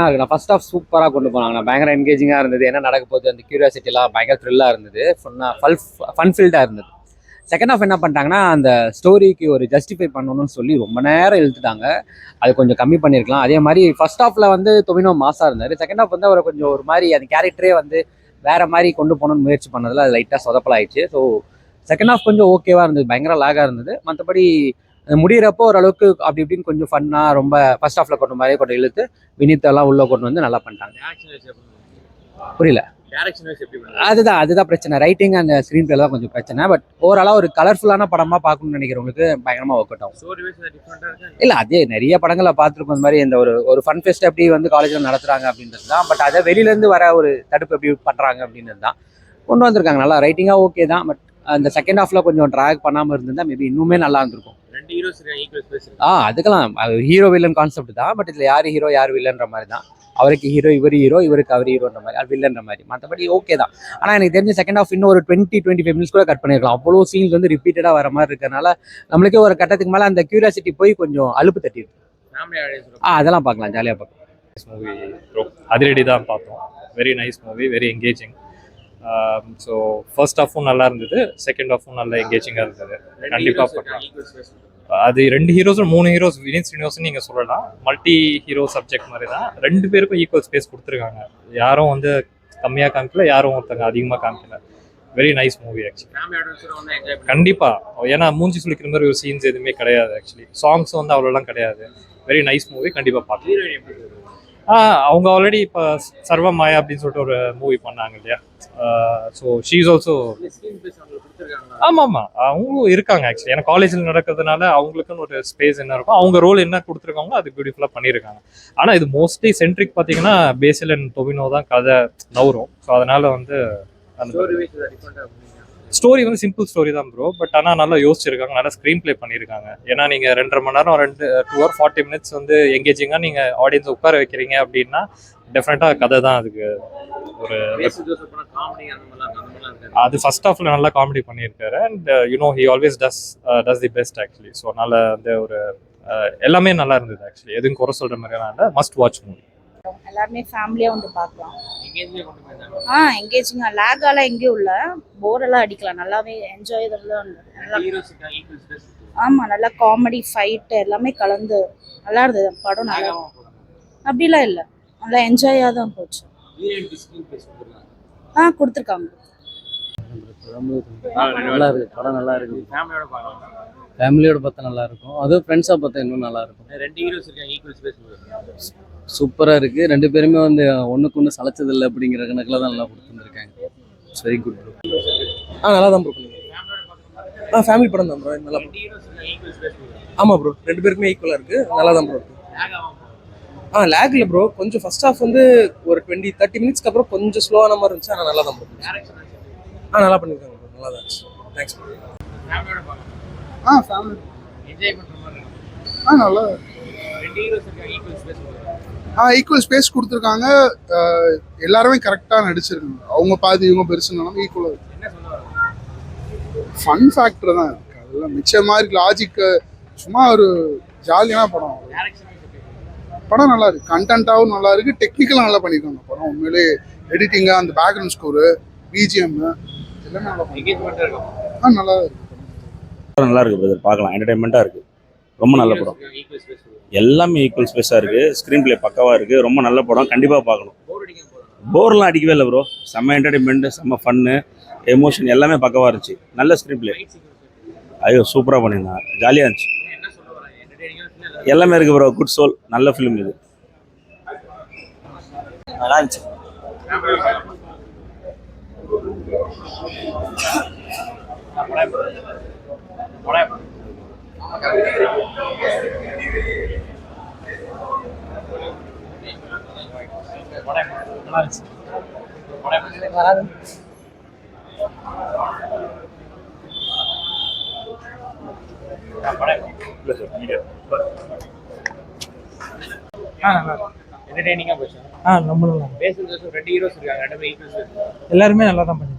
நான் first of சூப்பராக கொண்டு போனாங்க. பயங்கர என்கேஜிங்காக இருந்தது. என்ன நடக்க போகுது அந்த கியூரியாசிட்டிலாம் பயங்கர த்ரில்லாக இருந்தது. ஃபன்ஃபில்டாக இருந்தது. செகண்ட் ஆஃப் என்ன பண்ணிட்டாங்கன்னா, அந்த ஸ்டோரிக்கு ஒரு ஜஸ்டிஃபை பண்ணணும்னு சொல்லி ரொம்ப நேரம் இழுத்துட்டாங்க. அது கொஞ்சம் கம்மி பண்ணியிருக்கலாம். அதே மாதிரி ஃபர்ஸ்ட் ஆஃப்ல வந்து டொவினோ மாஸாக இருந்தார். செகண்ட் ஆஃப் வந்து அவரை கொஞ்சம் ஒரு மாதிரி அந்த கேரக்டரே வந்து வேற மாதிரி கொண்டு போகணும்னு முயற்சி பண்ணதில் அது லைட்டாக சொதப்பலாயிடுச்சு. ஸோ செகண்ட் ஆஃப் கொஞ்சம் ஓகேவாக இருந்தது, பயங்கர லாகாக இருந்தது. மற்றபடி முடிகிறப்போ ஓரளவுக்கு அப்படி இப்படின்னு கொஞ்சம் ஃபன்னாக ரொம்ப ஃபர்ஸ்ட் ஆஃப்ல கொண்டு மாதிரியே கொஞ்சம் இழுத்து வினித்தெல்லாம் உள்ள கொண்டு வந்து நல்லா பண்ணிட்டாங்க. புரியல, அதுதான் பிரச்சனை. ரைட்டிங் அந்த ஸ்க்ரீன் பிளே தான் கொஞ்சம் பிரச்சனை. பட் ஓவராலாக ஒரு கலர்ஃபுல்லான படமாக பார்க்கணும்னு நினைக்கிறவங்களுக்கு பயங்கரமாக ஒர்க் அவுட் ஆகும். இல்லை, அதே நிறைய படங்களை பார்த்துருக்கோம். இந்த மாதிரி இந்த ஒரு ஃபன் ஃபெஸ்ட் எப்படி வந்து காலேஜில் நடத்துகிறாங்க அப்படின்றது தான். பட் அதை வெளியிலேருந்து வர ஒரு தடுப்பு எப்படி பண்ணுறாங்க அப்படின்றது தான் கொண்டு வந்திருக்காங்க. நல்லா ரைட்டிங்காக ஓகே தான். பட் அந்த செகண்ட் ஹாஃப்ல கொஞ்சம் ட்ராக் பண்ணாமல் இருந்திருந்தா மேபி இன்னுமே நல்லா இருந்திருக்கும். அதுக்கெல்லாம் ஹீரோ வில்லன் கான்செப்ட் தான். பட் இதில் யார் ஹீரோ யார் வில்லன்ற மாதிரி தான். அவருக்கு ஹீரோ, இவருக்கு அவர் ஹீரோன்ற மாதிரி, அது வில்லன்ற மாதிரி. மற்றபடி ஓகே தான். ஆனால் எனக்கு தெரிஞ்ச செகண்ட் ஆஃப் இன்னும் ஒரு 20-25 மினிட்ஸ் கூட கட் பண்ணிருக்கலாம். அவ்வளோ சீன்ஸ் வந்து ரிப்பீட்டடாக வர மாதிரி இருக்கனால நம்மளுக்கே ஒரு கட்டத்துக்கு மேலே அந்த கியூரியாசிட்டி போய் கொஞ்சம் அலுப்பு தட்டிடுது. அதெல்லாம் பார்க்கலாம், ஜாலியாக பார்க்கலாம். மூவி அதிரடி தான் பார்த்தோம். Very nice movie, very engaging. So first ஹாஃபும் நல்லா இருந்தது, செகண்ட் ஹாஃபும் நல்லா என்கேஜிங்காக இருந்தது. கண்டிப்பாக பார்க்கலாம். அது 2 ஹீரோஸும் 3 ஹீரோஸ் வினித் ஸ்ரீனிவாசன் நீங்கள் சொல்லலாம். மல்டி ஹீரோ சப்ஜெக்ட் மாதிரி தான். 2 பேருக்கும் ஈக்குவல் ஸ்பேஸ் கொடுத்துருக்காங்க. யாரும் வந்து கம்மியாக காமிக்கல, யாரும் ஒருத்தங்க அதிகமாக காமிக்கல. Very nice movie actually. கண்டிப்பாக, ஏன்னா மூஞ்சி சுளிக்கிற மாதிரி ஒரு சீன்ஸ் எதுவுமே கிடையாது. ஆக்சுவலி சாங்ஸ் வந்து அவ்வளோலாம் கிடையாது. வெரி நைஸ் மூவி, கண்டிப்பாக பார்க்கலாம். அவங்க ஆல்ரெடி இப்போ சர்வ மாயா அப்படின்னு சொல்லிட்டு ஒரு மூவி பண்ணாங்க இல்லையா. So she is also. ஆமாம், அவங்களும் இருக்காங்க ஆக்சுவலி. ஏன்னா காலேஜில் நடக்கிறதுனால அவங்களுக்குன்னு ஒரு ஸ்பேஸ் என்ன இருக்கும், அவங்க ரோல் என்ன கொடுத்துருக்காங்களோ அது பியூட்டிஃபுல்லாக பண்ணியிருக்காங்க. ஆனால் இது மோஸ்ட்லி சென்ட்ரிக் பார்த்தீங்கன்னா பேசில் அண்ட் டொவினோ தான் கதை நவரும். ஸோ அதனால வந்து ஸ்டோரி வந்து சிம்பிள் ஸ்டோரி தான் ப்ரோ. பட் ஆனால் நல்லா யோசிச்சிருக்காங்க, நல்லா ஸ்க்ரீன் பிளே பண்ணியிருக்காங்க. ஏன்னா நீங்கள் 2.5 மணி நேரம் 2 hour 40 minutes வந்து எங்கேஜிங்காக நீங்கள் ஆடியன்ஸை உட்கார வைக்கிறீங்க அப்படின்னா டெஃபினட்டாக கதை தான் அதுக்கு. ஒரு அது ஃபர்ஸ்ட் ஹாஃப்ல நல்லா காமெடி பண்ணியிருக்காரு. And you know he always does the best actually. So அதனால அந்த ஒரு எல்லாமே நல்லா இருந்தது ஆக்சுவலி. எதுவும் குறை சொல்கிற மாதிரிலாம் இல்லை. Must watch movie. எல்லாருமே ஃபேமிலியா வந்து பார்க்கலாம். எங்கேஜிங்கா லேகாலாம் எங்கேயும் இல்லை, போரெல்லாம் அடிக்கலாம். நல்லாவே என்ஜாய் தான். ஆமாம், நல்லா காமெடி ஃபைட் எல்லாமே கலந்து நல்லா இருந்தது படம். நல்லா அப்படிலாம் இல்லை, நல்லா என்ஜாயாக தான் போச்சு. கொடுத்துருக்காங்க. நல்லா இருக்கு படம், நல்லா இருக்கு. ஃபேமிலியோட பார்த்தா நல்லா இருக்கும். அதுவும் ஃப்ரெண்ட்ஸாக பார்த்தா இன்னும் நல்லா இருக்கும். 2 ஹீரோஸ் இருக்காங்க, ஈக்குவல் ஸ்பேஸ் சூப்பராக இருக்கு. 2 பேருமே வந்து ஒன்றுக்கு ஒன்று சளைச்சதில்லை அப்படிங்கிற கணக்கில் தான் நல்லா கொடுத்துருந்துருக்காங்க. Very good bro. நல்லா தான் ப்ரோ பண்ணுங்க. ஃபேமிலி படம் தான் ப்ரோ. நல்லா. ஆமாம் ப்ரோ, 2 பேருக்குமே ஈக்குவலாக இருக்கு. நல்லா தான் ப்ரோ. லேக் இல்லை ப்ரோ. கொஞ்சம் ஃபர்ஸ்ட் ஹாஃப் வந்து ஒரு 20-30 மினிட்ஸ்க்கு அப்புறம் கொஞ்சம் ஸ்லோவான மாதிரி இருந்துச்சு. ஆனால் நல்லா தான் ப்ரோ. நல்லா பண்ணியிருக்காங்க ப்ரோ. நல்லா தான் இருந்துச்சு. Thanks bro. ஃபேமிலி நல்லா. ஈக்குவல் ஸ்பேஸ் கொடுத்துருக்காங்க. எல்லாருமே கரெக்டாக நடிச்சிருக்காங்க. அவங்க பாதி இவங்க பெருசுனாலும் ஈக்குவலாக ஃபன் ஃபேக்டர் தான் இருக்கு. அதெல்லாம் மிச்சம் மாதிரி லாஜிக் சும்மா ஒரு ஜாலியான படம். படம் நல்லா இருக்கு, கண்டென்ட்டாகவும் நல்லா இருக்கு, டெக்னிக்கலாக நல்லா பண்ணியிருக்காங்க படம். உண்மையிலே எடிட்டிங்காக அந்த பேக்ரவுண்ட் ஸ்கோரு, பிஜிஎம் எல்லாமே நல்லா பண்ணியிருக்காங்க. நல்லா இருக்கு. நல்லா இருக்கு பிரதர், பார்க்கலாம். என்டர்டைன்மெண்ட்டாக இருக்கு. ரொம்ப நல்ல படம். எல்லாமே ஈக்குவல் ஸ்பேஸாக இருக்கு. ஸ்க்ரீன் பிளே பக்காவாக இருக்கு. ரொம்ப நல்ல படம், கண்டிப்பாக பார்க்கணும். போர்லாம் அடிக்கவே இல்லை ப்ரோ. செம்ம என்டர்டைன்மெண்ட், செம்ம ஃபன்னு, எமோஷன் எல்லாமே பக்கவாக இருந்துச்சு. நல்ல ஸ்க்ரீன் பிளே. ஐயோ சூப்பராக பண்ணியிருந்தாங்க, ஜாலியாக இருந்துச்சு. எல்லாமே இருக்கு ப்ரோ. குட் சோல், நல்ல ஃபிலிம் இது. நல்லா இருந்துச்சு. எல்லாருமே நல்லா தான் பண்ணி